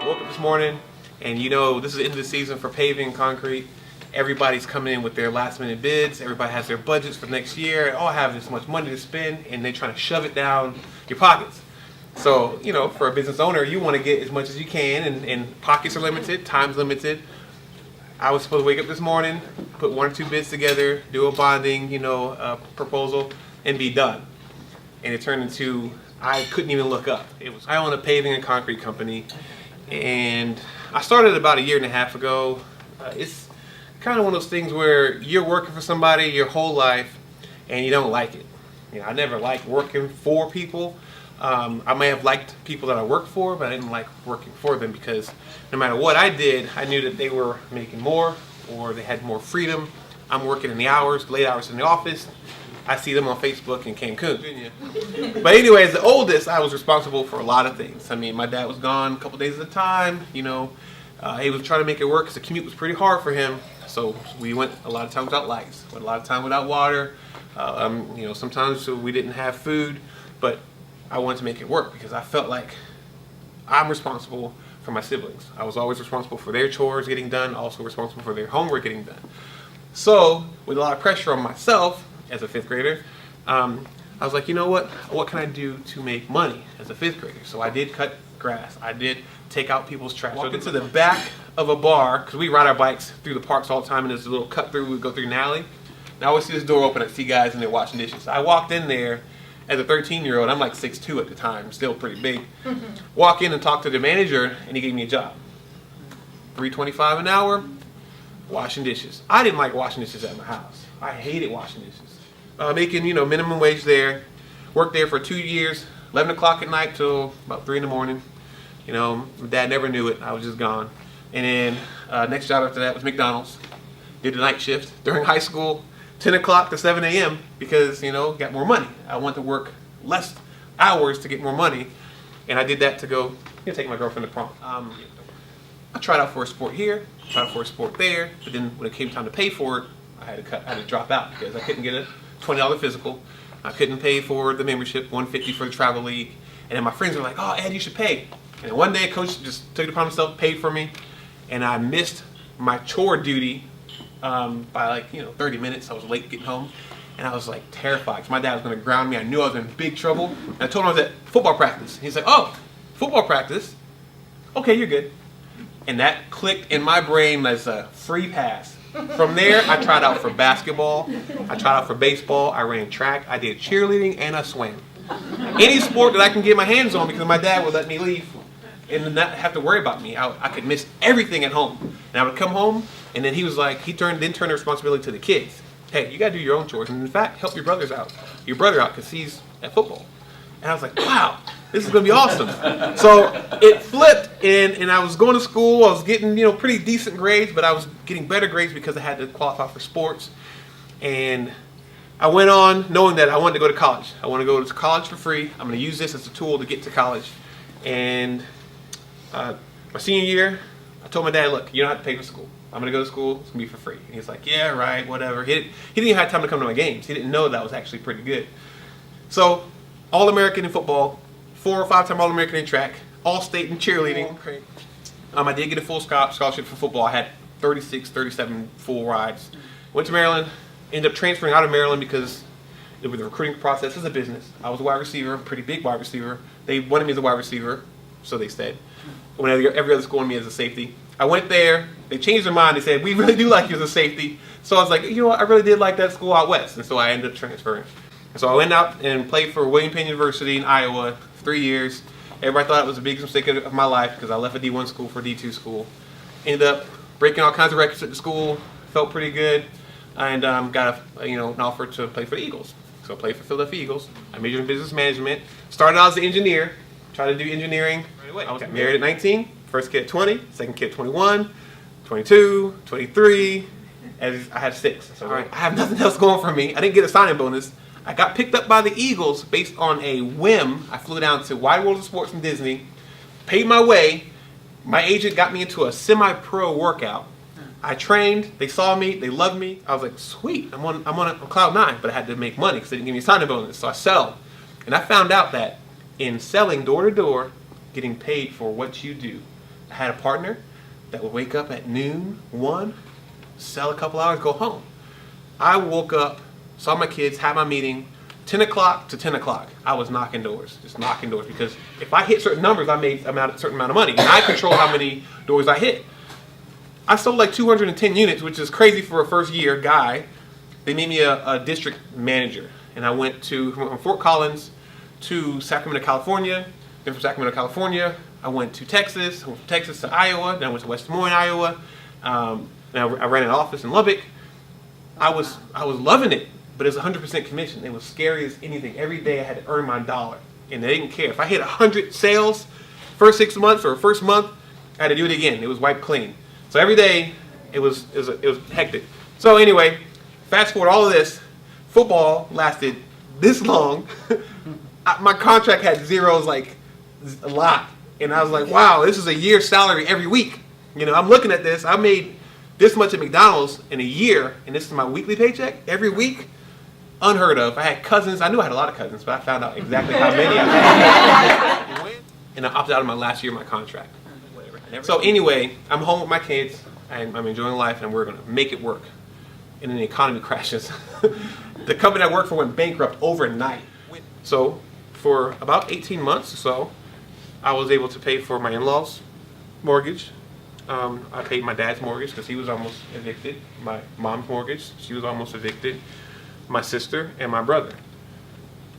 Woke up this morning, and this is the end of the season for paving and concrete. Everybody's coming in with their last minute bids. Everybody has their budgets for next year. All have this much money to spend, and they're trying to shove it down your pockets. So, for a business owner, you want to get as much as you can, and pockets are limited, time's limited. I was supposed to wake up this morning, put 1 or 2 bids together, do a bonding, proposal, and be done. And it turned into, I couldn't even look up. I own a paving and concrete company, and I started about 1.5 years ago. It's kind of one of those things where you're working for somebody your whole life, and you don't like it. I never liked working for people. I may have liked people that I worked for, but I didn't like working for them because no matter what I did, I knew that they were making more or they had more freedom. I'm working in the hours, late hours in the office. I see them on Facebook in Cancun. But anyway, as the oldest, I was responsible for a lot of things. I mean, my dad was gone a couple days at a time. He was trying to make it work because the commute was pretty hard for him. So we went a lot of times without lights, went a lot of time without water. Sometimes we didn't have food, but I wanted to make it work because I felt like I'm responsible for my siblings. I was always responsible for their chores getting done, also responsible for their homework getting done. So with a lot of pressure on myself as a 5th grader, I was like, what can I do to make money as a 5th grader? So I did cut grass. I did take out people's trash. Walked into the back of a bar, because we ride our bikes through the parks all the time, and there's a little cut through, we go through an alley. And I always see this door open, I see guys in there washing dishes. I walked in there as a 13-year-old, I'm like 6'2" at the time, still pretty big. Walk in and talk to the manager, and he gave me a job. $3.25 an hour, washing dishes. I didn't like washing dishes at my house. I hated washing dishes. Making, minimum wage there. Worked there for 2 years, 11 o'clock at night till about 3 in the morning. My dad never knew it. I was just gone. And then next job after that was McDonald's. Did the night shift during high school. 10 o'clock to 7 a.m. because, got more money. I wanted to work less hours to get more money. And I did that to go take my girlfriend to prom. I tried out for a sport here, tried out for a sport there, but then when it came time to pay for it, I had to drop out because I couldn't get a $20 physical. I couldn't pay for the membership, $150 for the travel league. And then my friends were like, oh, Ed, you should pay. And then one day, coach just took it upon himself, paid for me, and I missed my chore duty by 30 minutes. I was late getting home, and I was like terrified because my dad was going to ground me. I knew I was in big trouble. And I told him I was at football practice. He's like, oh, football practice? Okay, you're good. And that clicked in my brain as a free pass. From there, I tried out for basketball. I tried out for baseball. I ran track. I did cheerleading, and I swam. Any sport that I can get my hands on because my dad would let me leave and not have to worry about me. I could miss everything at home. And I would come home, and then he was like, he turned the responsibility to the kids. Hey, you got to do your own chores. And in fact, help your brother out because he's at football. And I was like, wow, this is going to be awesome. So it flipped, and I was going to school. I was getting, pretty decent grades, but I was getting better grades because I had to qualify for sports. And I went on knowing that I wanted to go to college. I want to go to college for free. I'm going to use this as a tool to get to college. And my senior year, I told my dad, look, you don't have to pay for school. I'm going to go to school. It's going to be for free. And he's like, yeah, right, whatever. He didn't even have time to come to my games. He didn't know that I was actually pretty good. So, All-American in football, 4 or 5-time All-American in track, All-State in cheerleading. I did get a full scholarship for football. I had 36, 37 full rides. Went to Maryland, ended up transferring out of Maryland because it was the recruiting process as a business. I was a wide receiver, a pretty big wide receiver. They wanted me as a wide receiver, so they said. When every other school wanted me as a safety. I went there, they changed their mind, they said, we really do like you as a safety. So I was like, what, I really did like that school out west, and so I ended up transferring. And so I went out and played for William Penn University in Iowa for 3 years. Everybody thought it was the biggest mistake of my life because I left a D1 school for a D2 school. Ended up breaking all kinds of records at the school, felt pretty good, and got an offer to play for the Eagles. So I played for Philadelphia Eagles. I majored in business management. Started out as an engineer, tried to do engineering right away. I was married at 19, first kid at 20, second kid at 21, 22, 23, and I had 6. So I have nothing else going for me. I didn't get a signing bonus. I got picked up by the Eagles based on a whim. I flew down to Wide World of Sports in Disney, paid my way. My agent got me into a semi-pro workout. I trained, they saw me, they loved me. I was like, sweet, I'm on cloud 9, but I had to make money because they didn't give me a signing bonus, so I sell. And I found out that in selling door to door, getting paid for what you do, I had a partner that would wake up at noon, 1, sell a couple hours, go home. I woke up, saw my kids, had my meeting, 10 o'clock to 10 o'clock. I was knocking doors, just knocking doors, because if I hit certain numbers, I made a certain amount of money, and I control how many doors I hit. I sold like 210 units, which is crazy for a first year guy. They made me a district manager, and I went from Fort Collins to Sacramento, California. Then from Sacramento, California, I went to Texas. I went from Texas to Iowa. Then I went to West Des Moines, Iowa. And I ran an office in Lubbock. I was loving it, but it was 100% commission. It was scary as anything. Every day I had to earn my dollar, and they didn't care. If I hit 100 sales first 6 months or first month, I had to do it again. It was wiped clean. So every day it was hectic. So anyway, fast forward all of this, football lasted this long. My contract had zeros like a lot, and I was like, wow, this is a year's salary every week. You know, I'm looking at this. I made this much at McDonald's in a year, and this is my weekly paycheck every week. Unheard of. I had cousins. I knew I had a lot of cousins, but I found out exactly how many I had. And I opted out of my last year of my contract. So anyway, I'm home with my kids, and I'm enjoying life, and we're going to make it work. And then the economy crashes. The company I worked for went bankrupt overnight. So for about 18 months or so, I was able to pay for my in-laws' mortgage. I paid my dad's mortgage because he was almost evicted. My mom's mortgage, she was almost evicted. My sister and my brother.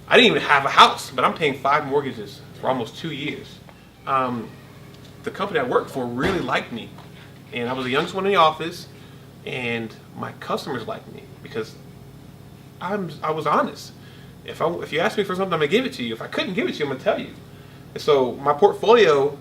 I didn't even have a house, but I'm paying 5 mortgages for almost 2 years. The company I worked for really liked me, and I was the youngest one in the office, and my customers liked me because I was honest. If you ask me for something, I'm gonna give it to you. If I couldn't give it to you, I'm gonna tell you. And so my portfolio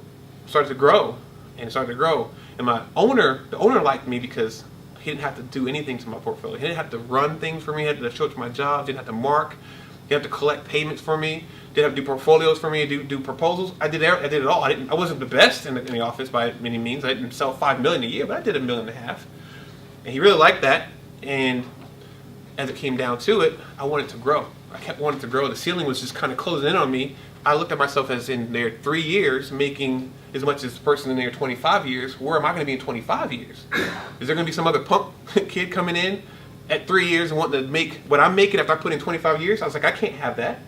started to grow, and the owner liked me because he didn't have to do anything to my portfolio. He didn't have to run things for me. He didn't have to show up to my job. Didn't have to mark. He didn't have to collect payments for me. Didn't have to do portfolios for me. Do proposals. I did it all. I wasn't the best in the office by any means. I didn't sell $5 million a year, but I did $1.5 million. And he really liked that. And as it came down to it, I wanted to grow. I kept wanting to grow. The ceiling was just kind of closing in on me. I looked at myself as in there 3 years, making as much as the person in there 25 years. Where am I going to be in 25 years? Is there going to be some other punk kid coming in at 3 years and wanting to make what I'm making after I put in 25 years? I was like, I can't have that.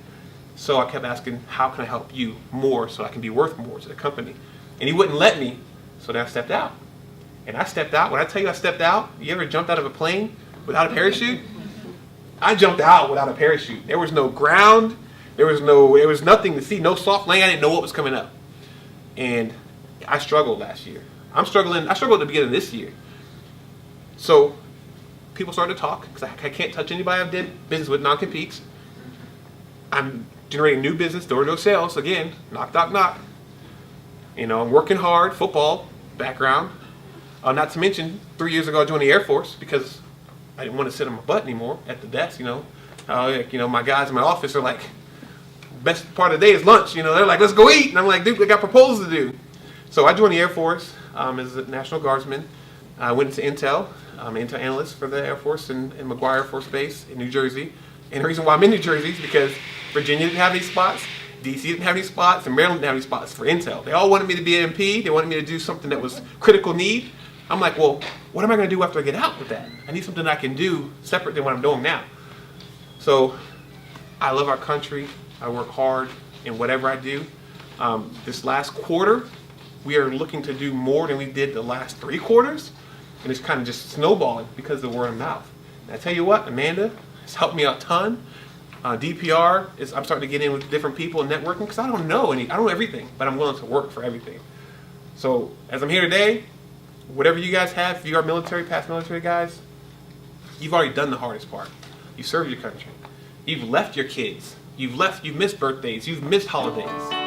So I kept asking, how can I help you more so I can be worth more to the company? And he wouldn't let me, so then I stepped out. And I stepped out. When I tell you I stepped out, you ever jumped out of a plane without a parachute? I jumped out without a parachute. There was no ground. There was nothing to see, no soft landing. I didn't know what was coming up. And I struggled last year. I struggled at the beginning of this year. So people started to talk, because I can't touch anybody I've did business with, non-competes. I'm generating new business, door-to-door sales, again, knock, knock, knock. You know, I'm working hard, football background. Not to mention, 3 years ago I joined the Air Force because I didn't want to sit on my butt anymore at the desk, you know. My guys in my office are like, best part of the day is lunch, you know. They're like, let's go eat. And I'm like, dude, I got proposals to do. So I joined the Air Force as a National Guardsman. I went into Intel. I'm an Intel analyst for the Air Force in McGuire Air Force Base in New Jersey. And the reason why I'm in New Jersey is because Virginia didn't have any spots, DC didn't have any spots, and Maryland didn't have any spots for Intel. They all wanted me to be an MP. They wanted me to do something that was critical need. I'm like, well, what am I going to do after I get out with that? I need something I can do separate than what I'm doing now. So I love our country. I work hard in whatever I do. This last quarter, we are looking to do more than we did the last 3 quarters. And it's kind of just snowballing because of the word of mouth. And I tell you what, Amanda has helped me a ton. DPR, I'm starting to get in with different people and networking because I don't know everything, but I'm willing to work for everything. So as I'm here today, whatever you guys have, if you are military, past military guys, you've already done the hardest part. You served your country. You've left your kids. You've missed birthdays. You've missed holidays.